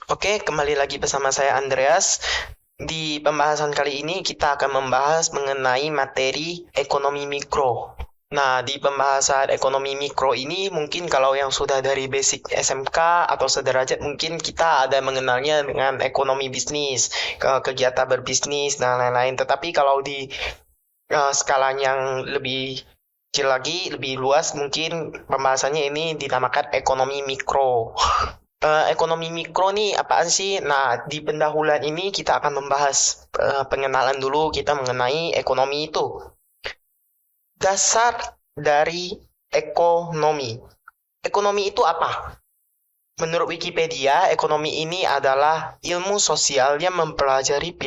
Oke, kembali lagi bersama saya Andreas. Di pembahasan kali ini kita akan membahas mengenai materi ekonomi mikro. Nah, di pembahasan ekonomi mikro ini mungkin kalau yang sudah dari basic SMK atau sederajat mungkin kita ada mengenalnya dengan ekonomi bisnis, kegiatan berbisnis dan lain-lain. Tetapi kalau di skala yang lebih kecil lagi, lebih luas, mungkin pembahasannya ini dinamakan ekonomi mikro. Ekonomi mikro nih apaan sih? Nah, di pendahuluan ini kita akan membahas pengenalan dulu kita mengenai ekonomi itu. Dasar dari ekonomi. Ekonomi itu apa? Menurut Wikipedia, ekonomi ini adalah ilmu sosial yang mempelajari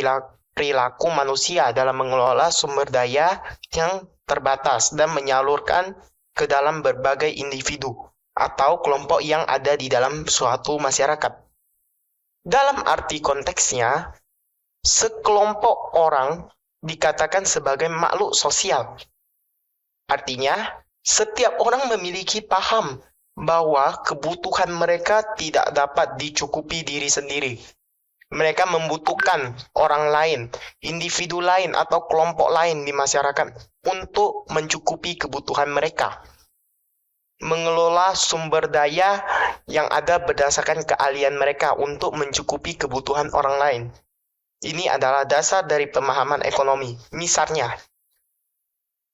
perilaku manusia dalam mengelola sumber daya yang terbatas dan menyalurkan ke dalam berbagai individu atau kelompok yang ada di dalam suatu masyarakat. Dalam arti konteksnya, sekelompok orang dikatakan sebagai makhluk sosial. Artinya, setiap orang memiliki paham bahwa kebutuhan mereka tidak dapat dicukupi diri sendiri. Mereka membutuhkan orang lain, individu lain, atau kelompok lain di masyarakat untuk mencukupi kebutuhan mereka. Mengelola sumber daya yang ada berdasarkan keahlian mereka untuk mencukupi kebutuhan orang lain. Ini adalah dasar dari pemahaman ekonomi. Misalnya,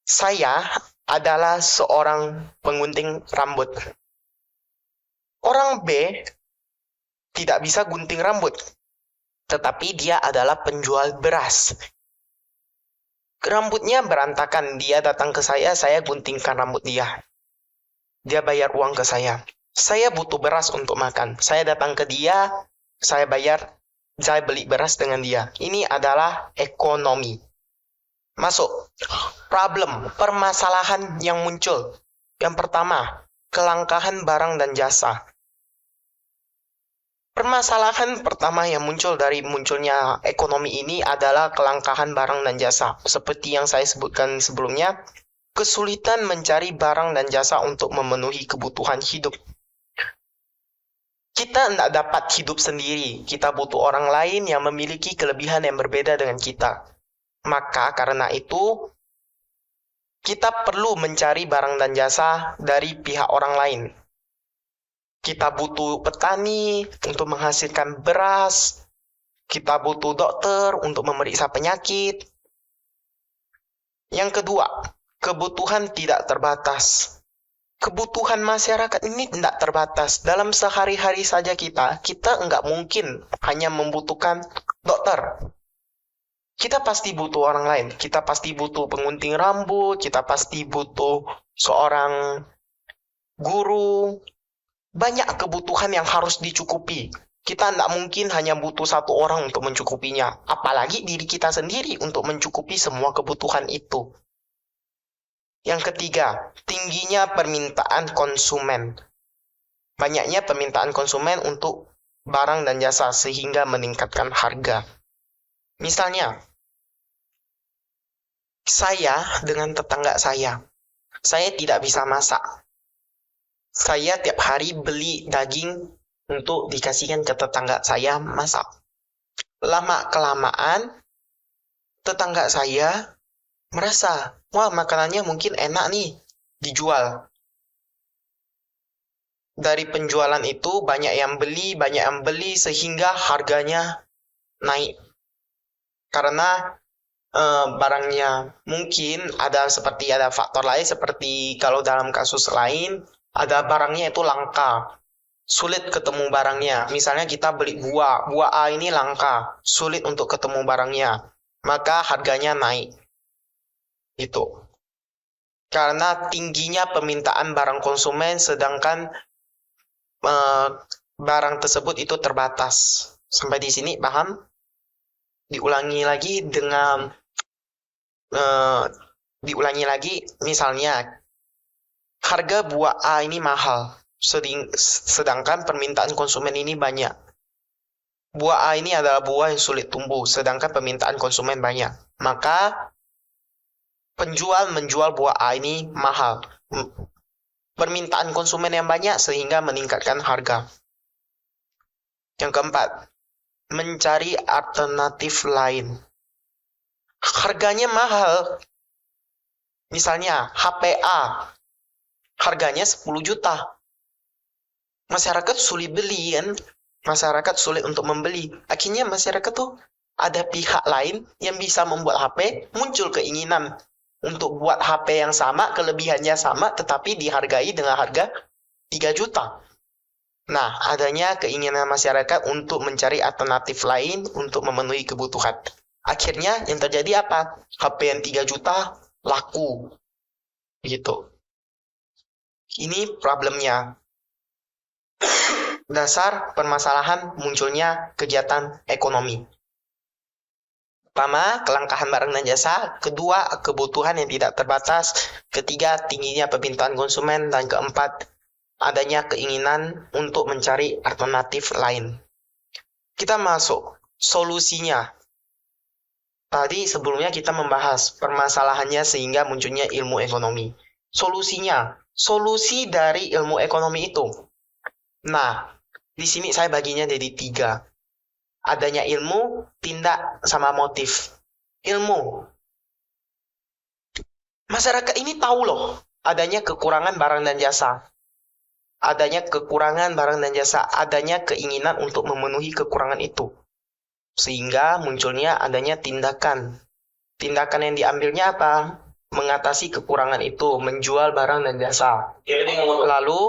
saya adalah seorang penggunting rambut. Orang B tidak bisa gunting rambut, tetapi dia adalah penjual beras. Rambutnya berantakan, dia datang ke saya guntingkan rambut dia. Dia bayar uang ke saya. Saya butuh beras untuk makan. Saya datang ke dia, saya beli beras dengan dia. Ini adalah ekonomi. Masuk. Problem, permasalahan yang muncul. Yang pertama, kelangkaan barang dan jasa. Permasalahan pertama yang muncul dari munculnya ekonomi ini adalah kelangkaan barang dan jasa. Seperti yang saya sebutkan sebelumnya, kesulitan mencari barang dan jasa untuk memenuhi kebutuhan hidup. Kita tidak dapat hidup sendiri. Kita butuh orang lain yang memiliki kelebihan yang berbeda dengan kita. Maka karena itu, kita perlu mencari barang dan jasa dari pihak orang lain. Kita butuh petani untuk menghasilkan beras. Kita butuh dokter untuk memeriksa penyakit. Yang kedua, kebutuhan tidak terbatas. Kebutuhan masyarakat ini tidak terbatas. Dalam sehari-hari saja kita nggak mungkin hanya membutuhkan dokter. Kita pasti butuh orang lain. Kita pasti butuh pengunting rambut. Kita pasti butuh seorang guru. Banyak kebutuhan yang harus dicukupi. Kita tidak mungkin hanya butuh satu orang untuk mencukupinya. Apalagi diri kita sendiri untuk mencukupi semua kebutuhan itu. Yang ketiga, tingginya permintaan konsumen. Banyaknya permintaan konsumen untuk barang dan jasa sehingga meningkatkan harga. Misalnya, saya dengan tetangga saya tidak bisa masak. Saya tiap hari beli daging untuk dikasihkan ke tetangga saya masak. Lama-kelamaan, tetangga saya merasa, wah makanannya mungkin enak nih, dijual. Dari penjualan itu banyak yang beli sehingga harganya naik. Karena barangnya mungkin ada faktor lain seperti kalau dalam kasus lain, ada barangnya itu langka. Sulit ketemu barangnya. Misalnya kita beli buah A ini langka, sulit untuk ketemu barangnya. Maka harganya naik. Itu. Karena tingginya permintaan barang konsumen sedangkan barang tersebut itu terbatas. Sampai di sini paham? Diulangi lagi misalnya harga buah A ini mahal sedangkan permintaan konsumen ini banyak. Buah A ini adalah buah yang sulit tumbuh sedangkan permintaan konsumen banyak. Maka penjual menjual buah A ini mahal. Permintaan konsumen yang banyak sehingga meningkatkan harga. Yang keempat, mencari alternatif lain. Harganya mahal. Misalnya HP A, harganya 10 juta. Masyarakat sulit beli kan? Masyarakat sulit untuk membeli. Akhirnya masyarakat tuh ada pihak lain yang bisa membuat HP, muncul keinginan untuk buat HP yang sama, kelebihannya sama, tetapi dihargai dengan harga 3 juta. Nah, adanya keinginan masyarakat untuk mencari alternatif lain untuk memenuhi kebutuhan. Akhirnya yang terjadi apa? HP yang 3 juta laku. Gitu. Ini problemnya. Dasar permasalahan munculnya kegiatan ekonomi. Pertama, kelangkaan barang dan jasa. Kedua, kebutuhan yang tidak terbatas. Ketiga, tingginya permintaan konsumen. Dan keempat, adanya keinginan untuk mencari alternatif lain. Kita masuk solusinya. Tadi sebelumnya kita membahas permasalahannya sehingga munculnya ilmu ekonomi. Solusinya, solusi dari ilmu ekonomi itu. Nah, di sini saya baginya jadi 3. Adanya ilmu, tindak, sama motif. Ilmu. Masyarakat ini tahu loh, adanya kekurangan barang dan jasa. Adanya kekurangan barang dan jasa, adanya keinginan untuk memenuhi kekurangan itu. Sehingga munculnya adanya tindakan. Tindakan yang diambilnya apa? Mengatasi kekurangan itu, menjual barang dan jasa. Lalu,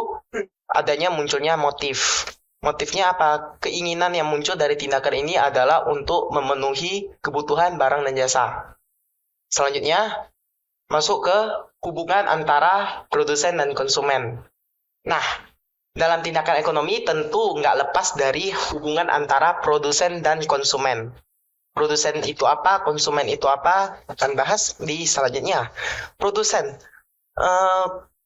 adanya munculnya motif. Motifnya apa? Keinginan yang muncul dari tindakan ini adalah untuk memenuhi kebutuhan barang dan jasa. Selanjutnya, masuk ke hubungan antara produsen dan konsumen. Nah, dalam tindakan ekonomi tentu nggak lepas dari hubungan antara produsen dan konsumen. Produsen itu apa? Konsumen itu apa? Akan bahas di selanjutnya. Produsen.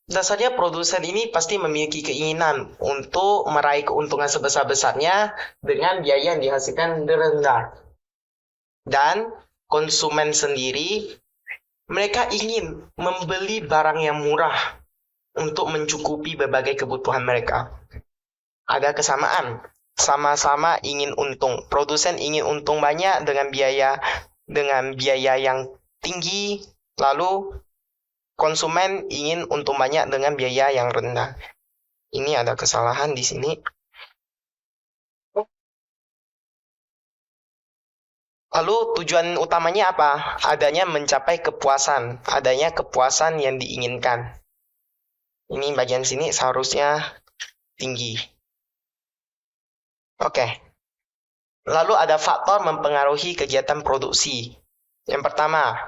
Dasarnya produsen ini pasti memiliki keinginan untuk meraih keuntungan sebesar-besarnya dengan biaya yang dihasilkan rendah. Dan konsumen sendiri, mereka ingin membeli barang yang murah untuk mencukupi berbagai kebutuhan mereka. Ada kesamaan, sama-sama ingin untung. Produsen ingin untung banyak dengan biaya yang tinggi, lalu konsumen ingin untung banyak dengan biaya yang rendah. Ini ada kesalahan di sini. Lalu tujuan utamanya apa? Adanya mencapai kepuasan. Adanya kepuasan yang diinginkan. Ini bagian sini seharusnya tinggi. Oke. Lalu ada faktor mempengaruhi kegiatan produksi. Yang pertama,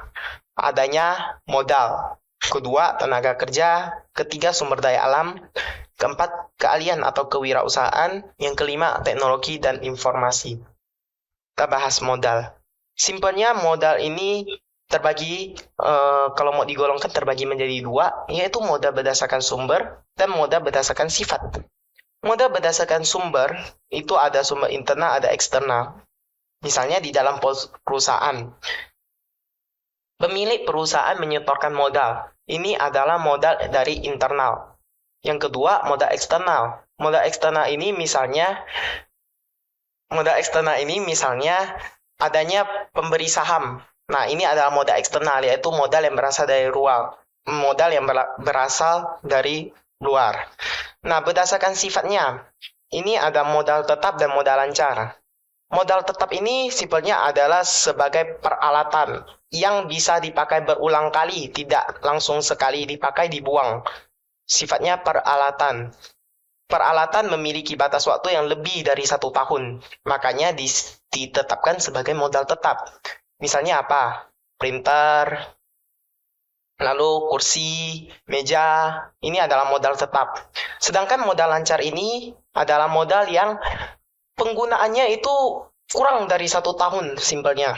adanya modal. Kedua, tenaga kerja. Ketiga, sumber daya alam. Keempat, keahlian atau kewirausahaan. Yang kelima, teknologi dan informasi. Kita bahas modal. Simpelnya modal ini terbagi, kalau mau digolongkan terbagi menjadi 2, yaitu modal berdasarkan sumber dan modal berdasarkan sifat. Modal berdasarkan sumber, itu ada sumber internal, ada eksternal. Misalnya di dalam perusahaan. Pemilik perusahaan menyetorkan modal. Ini adalah modal dari internal. Yang kedua, modal eksternal. Modal eksternal ini misalnya adanya pemberi saham. Nah, ini adalah modal eksternal, yaitu modal yang berasal dari luar. Modal yang berasal dari luar. Nah, berdasarkan sifatnya, ini ada modal tetap dan modal lancar. Modal tetap ini simpelnya adalah sebagai peralatan yang bisa dipakai berulang kali, tidak langsung sekali dipakai dibuang. Sifatnya peralatan. Peralatan memiliki batas waktu yang lebih dari 1 tahun. Makanya ditetapkan sebagai modal tetap. Misalnya apa? Printer, lalu kursi, meja, ini adalah modal tetap. Sedangkan modal lancar ini adalah modal yang penggunaannya itu kurang dari 1 tahun, simpelnya.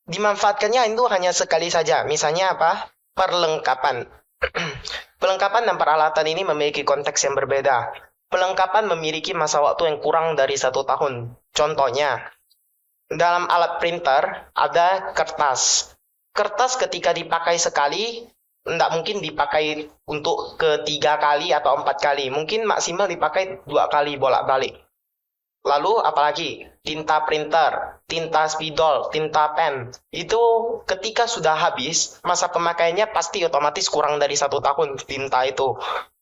Dimanfaatkannya itu hanya sekali saja. Misalnya apa? Perlengkapan. Perlengkapan dan peralatan ini memiliki konteks yang berbeda. Perlengkapan memiliki masa waktu yang kurang dari 1 tahun. Contohnya, dalam alat printer ada kertas. Kertas ketika dipakai sekali, tidak mungkin dipakai untuk ketiga kali atau 4 kali. Mungkin maksimal dipakai 2 kali bolak-balik. Lalu apalagi? Tinta printer, tinta spidol, tinta pen. Itu ketika sudah habis, masa pemakaiannya pasti otomatis kurang dari 1 tahun tinta itu.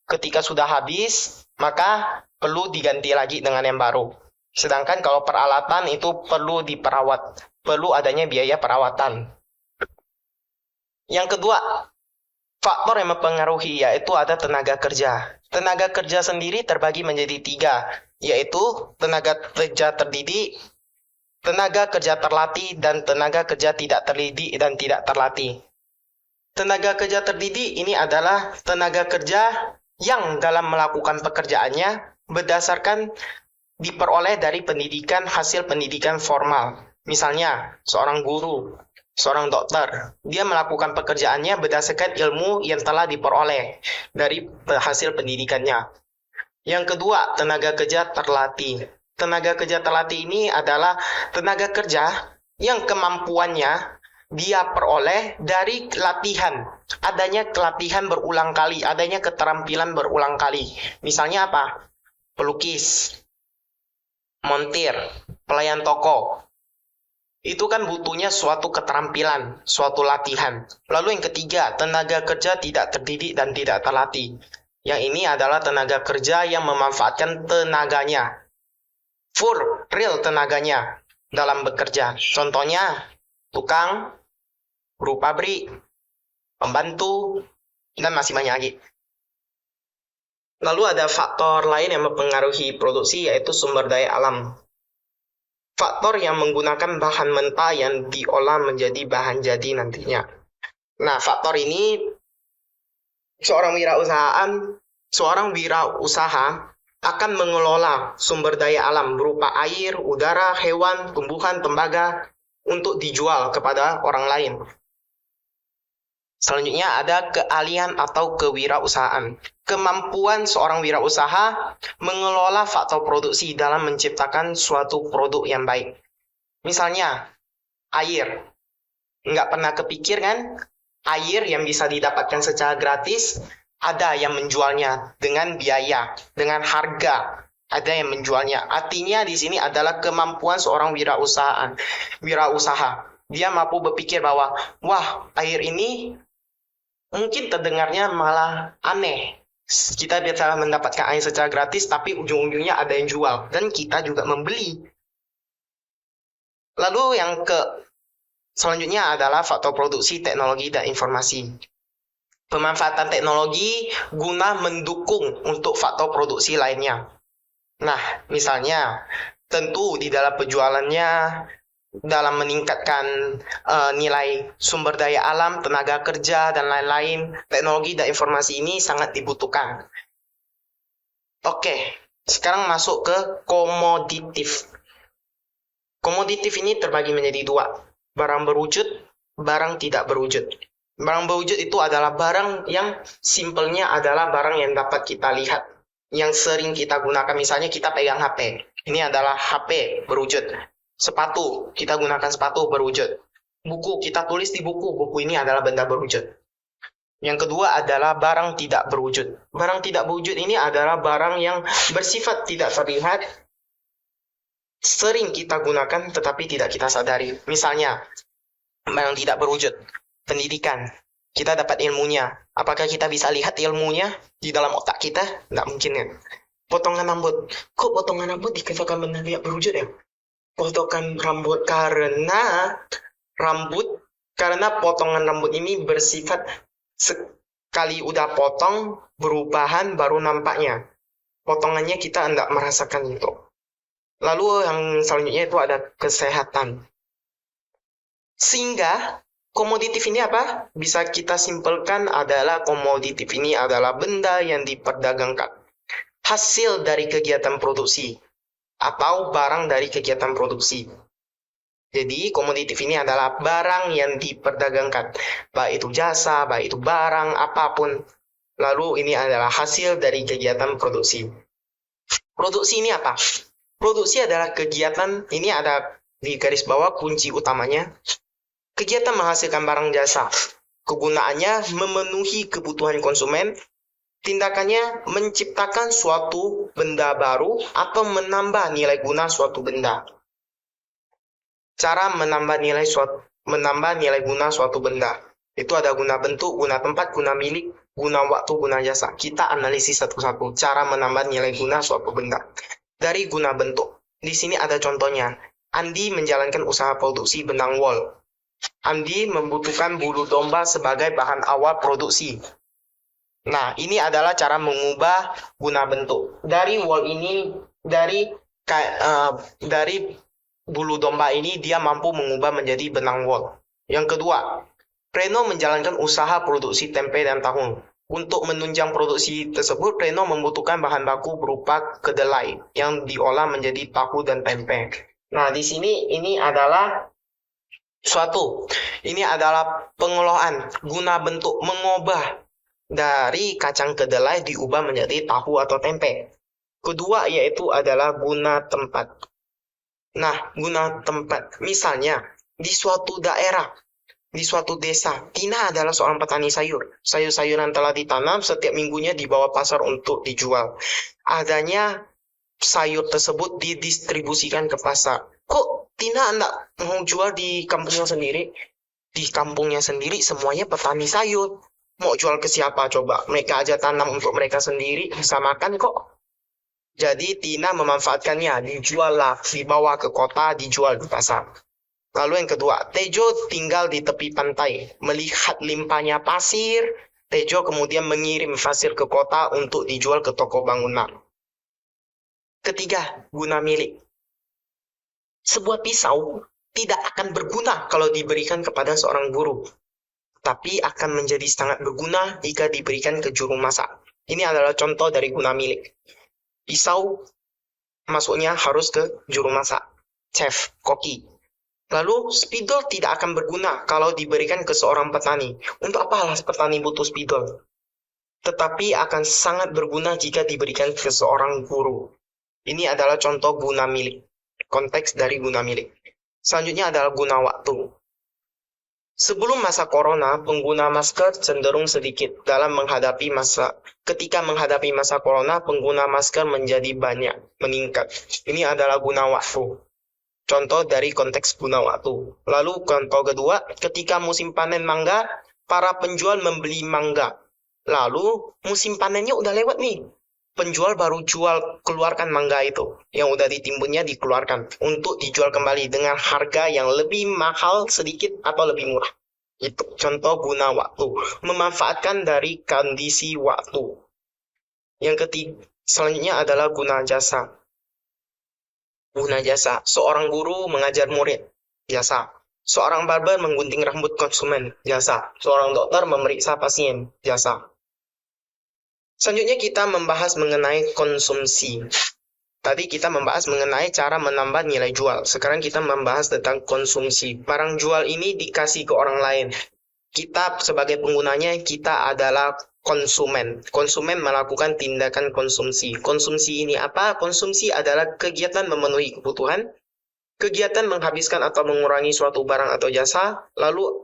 Ketika sudah habis, maka perlu diganti lagi dengan yang baru. Sedangkan kalau peralatan itu perlu diperawat, perlu adanya biaya perawatan. Yang kedua, faktor yang mempengaruhi yaitu ada tenaga kerja. Tenaga kerja sendiri terbagi menjadi 3, yaitu tenaga kerja terdidik, tenaga kerja terlatih, dan tenaga kerja tidak terdidik dan tidak terlatih. Tenaga kerja terdidik ini adalah tenaga kerja yang dalam melakukan pekerjaannya berdasarkan diperoleh dari pendidikan hasil pendidikan formal. Misalnya, seorang guru, seorang dokter, dia melakukan pekerjaannya berdasarkan ilmu yang telah diperoleh dari hasil pendidikannya. Yang kedua, tenaga kerja terlatih. Tenaga kerja terlatih ini adalah tenaga kerja yang kemampuannya dia peroleh dari latihan. Adanya pelatihan berulang kali, adanya keterampilan berulang kali. Misalnya apa? Pelukis, montir, pelayan toko. Itu kan butuhnya suatu keterampilan, suatu latihan. Lalu yang ketiga, tenaga kerja tidak terdidik dan tidak terlatih. Yang ini adalah tenaga kerja yang memanfaatkan tenaganya, full, real tenaganya dalam bekerja. Contohnya, tukang, buruh pabrik, pembantu, dan masih banyak lagi. Lalu ada faktor lain yang mempengaruhi produksi yaitu sumber daya alam. Faktor yang menggunakan bahan mentah yang diolah menjadi bahan jadi nantinya. Nah, faktor ini seorang wirausaha akan mengelola sumber daya alam berupa air, udara, hewan, tumbuhan, tembaga untuk dijual kepada orang lain. Selanjutnya ada keahlian atau kewirausahaan. Kemampuan seorang wirausaha mengelola faktor produksi dalam menciptakan suatu produk yang baik. Misalnya, air. Nggak pernah kepikir kan? Air yang bisa didapatkan secara gratis, ada yang menjualnya dengan biaya, dengan harga. Ada yang menjualnya. Artinya di sini adalah kemampuan seorang wirausaha. Dia mampu berpikir bahwa, wah, air ini mungkin terdengarnya malah aneh. Kita biasa mendapatkan air secara gratis, tapi ujung-ujungnya ada yang jual. Dan kita juga membeli. Lalu yang selanjutnya adalah faktor produksi teknologi dan informasi. Pemanfaatan teknologi guna mendukung untuk faktor produksi lainnya. Nah, misalnya, tentu di dalam penjualannya, dalam meningkatkan nilai sumber daya alam, tenaga kerja, dan lain-lain, teknologi dan informasi ini sangat dibutuhkan. Oke, sekarang masuk ke komoditif. Komoditif ini terbagi menjadi 2. Barang berwujud, barang tidak berwujud. Barang berwujud itu adalah barang yang simpelnya adalah barang yang dapat kita lihat, yang sering kita gunakan. Misalnya kita pegang HP. Ini adalah HP berwujud. Sepatu, kita gunakan sepatu berwujud. Buku, kita tulis di buku. Buku ini adalah benda berwujud. Yang kedua adalah barang tidak berwujud. Barang tidak berwujud ini adalah barang yang bersifat tidak terlihat, sering kita gunakan tetapi tidak kita sadari. Misalnya, barang tidak berwujud. Pendidikan. Kita dapat ilmunya. Apakah kita bisa lihat ilmunya di dalam otak kita? Tidak mungkin ya. Potongan rambut. Kok potongan rambut dikatakan benda tidak berwujud ya? Potongan rambut karena potongan rambut ini bersifat sekali udah potong berubahan baru nampaknya. Potongannya kita tidak merasakan itu. Lalu yang selanjutnya itu ada kesehatan. Sehingga komoditif ini apa? Bisa kita simpelkan adalah komoditif ini adalah benda yang diperdagangkan. Hasil dari kegiatan produksi. Atau barang dari kegiatan produksi. Jadi komoditif ini adalah barang yang diperdagangkan, baik itu jasa, baik itu barang, apapun. Lalu ini adalah hasil dari kegiatan produksi. Produksi ini apa? Produksi adalah kegiatan, ini ada di garis bawah kunci utamanya. Kegiatan menghasilkan barang jasa. Kegunaannya memenuhi kebutuhan konsumen Tindakannya menciptakan suatu benda baru atau menambah nilai guna suatu benda. Cara menambah nilai guna suatu benda. Itu ada guna bentuk, guna tempat, guna milik, guna waktu, guna jasa. Kita analisis satu-satu cara menambah nilai guna suatu benda. Dari guna bentuk. Di sini ada contohnya. Andi menjalankan usaha produksi benang wol. Andi membutuhkan bulu domba sebagai bahan awal produksi. Nah, ini adalah cara mengubah guna bentuk. Dari wol ini, dari bulu domba ini, dia mampu mengubah menjadi benang wol. Yang kedua, Reno menjalankan usaha produksi tempe dan tahu. Untuk menunjang produksi tersebut, Reno membutuhkan bahan baku berupa kedelai yang diolah menjadi tahu dan tempe. Nah, di sini ini adalah pengelolaan guna bentuk, mengubah dari kacang kedelai diubah menjadi tahu atau tempe. Kedua yaitu adalah guna tempat. Nah, guna tempat. Misalnya, di suatu daerah, di suatu desa, Tina adalah seorang petani sayur. Sayur-sayuran telah ditanam, setiap minggunya dibawa pasar untuk dijual. Adanya sayur tersebut didistribusikan ke pasar. Kok Tina enggak mau jual di kampungnya sendiri? Di kampungnya sendiri semuanya petani sayur. Mau jual ke siapa coba? Mereka aja tanam untuk mereka sendiri, bisa makan kok. Jadi Tina memanfaatkannya, dibawa ke kota, dijual di pasar. Lalu yang kedua, Tejo tinggal di tepi pantai. Melihat limpahnya pasir, Tejo kemudian mengirim pasir ke kota untuk dijual ke toko bangunan. Ketiga, guna milik. Sebuah pisau tidak akan berguna kalau diberikan kepada seorang guru, tapi akan menjadi sangat berguna jika diberikan ke juru masak. Ini adalah contoh dari guna milik. Pisau masuknya harus ke juru masak, chef, koki. Lalu spidol tidak akan berguna kalau diberikan ke seorang petani. Untuk apa petani butuh spidol? Tetapi akan sangat berguna jika diberikan ke seorang guru. Ini adalah contoh guna milik. Konteks dari guna milik. Selanjutnya adalah guna waktu. Sebelum masa corona, pengguna masker cenderung sedikit ketika menghadapi masa corona, pengguna masker menjadi banyak, meningkat. Ini adalah guna waktu. Contoh dari konteks guna waktu. Lalu contoh kedua, ketika musim panen mangga, para penjual membeli mangga. Lalu musim panennya udah lewat nih. Penjual baru keluarkan mangga itu. Yang udah ditimbunnya dikeluarkan untuk dijual kembali dengan harga yang lebih mahal sedikit atau lebih murah. Itu contoh guna waktu. Memanfaatkan dari kondisi waktu. Yang ketiga, selanjutnya adalah guna jasa. Guna jasa. Seorang guru mengajar murid. Jasa. Seorang barber menggunting rambut konsumen. Jasa. Seorang dokter memeriksa pasien. Jasa. Selanjutnya kita membahas mengenai konsumsi. Tadi kita membahas mengenai cara menambah nilai jual. Sekarang kita membahas tentang konsumsi. Barang jual ini dikasih ke orang lain. Kita sebagai penggunanya, kita adalah konsumen. Konsumen melakukan tindakan konsumsi. Konsumsi ini apa? Konsumsi adalah kegiatan memenuhi kebutuhan, kegiatan menghabiskan atau mengurangi suatu barang atau jasa, lalu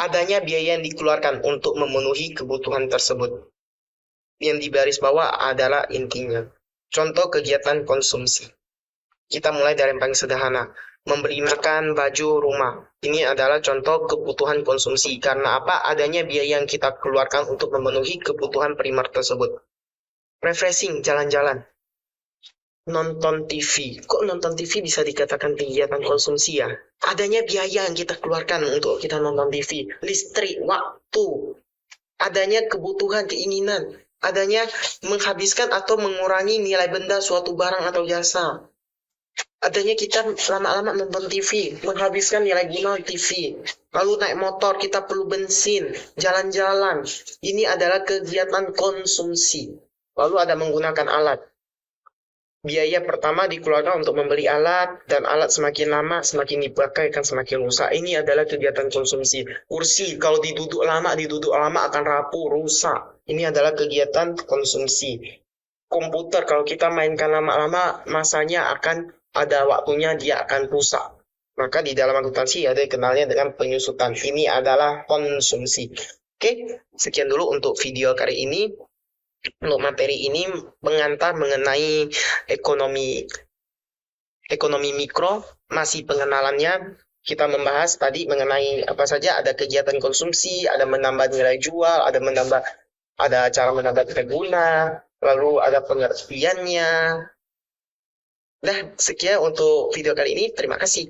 adanya biaya yang dikeluarkan untuk memenuhi kebutuhan tersebut. Yang di baris bawah adalah intinya. Contoh kegiatan konsumsi. Kita mulai dari yang paling sederhana. Membeli makan, baju, rumah. Ini adalah contoh kebutuhan konsumsi. Karena apa? Adanya biaya yang kita keluarkan untuk memenuhi kebutuhan primer tersebut. Refreshing, jalan-jalan. Nonton TV. Kok nonton TV bisa dikatakan kegiatan konsumsi ya? Adanya biaya yang kita keluarkan untuk kita nonton TV. Listrik, waktu. Adanya kebutuhan, keinginan. Adanya menghabiskan atau mengurangi nilai benda suatu barang atau jasa. Adanya kita lama-lama nonton TV, menghabiskan nilai guna TV. Lalu naik motor, kita perlu bensin, jalan-jalan. Ini adalah kegiatan konsumsi. Lalu ada menggunakan alat. Biaya pertama dikeluarkan untuk membeli alat, dan alat semakin lama, semakin dipakai akan semakin rusak. Ini adalah kegiatan konsumsi. Kursi, kalau diduduk lama akan rapuh, rusak. Ini adalah kegiatan konsumsi. Komputer, kalau kita mainkan lama-lama, masanya akan ada waktunya dia akan rusak. Maka di dalam akuntansi ada yang kenalnya dengan penyusutan. Ini adalah konsumsi. Oke, sekian dulu untuk video kali ini. Untuk materi ini mengantar mengenai ekonomi mikro, masih pengenalannya. Kita membahas tadi mengenai apa saja, ada kegiatan konsumsi, ada menambah nilai jual, ada cara menambah nilai guna, lalu ada pengertiannya. Nah, sekian untuk video kali ini. Terima kasih.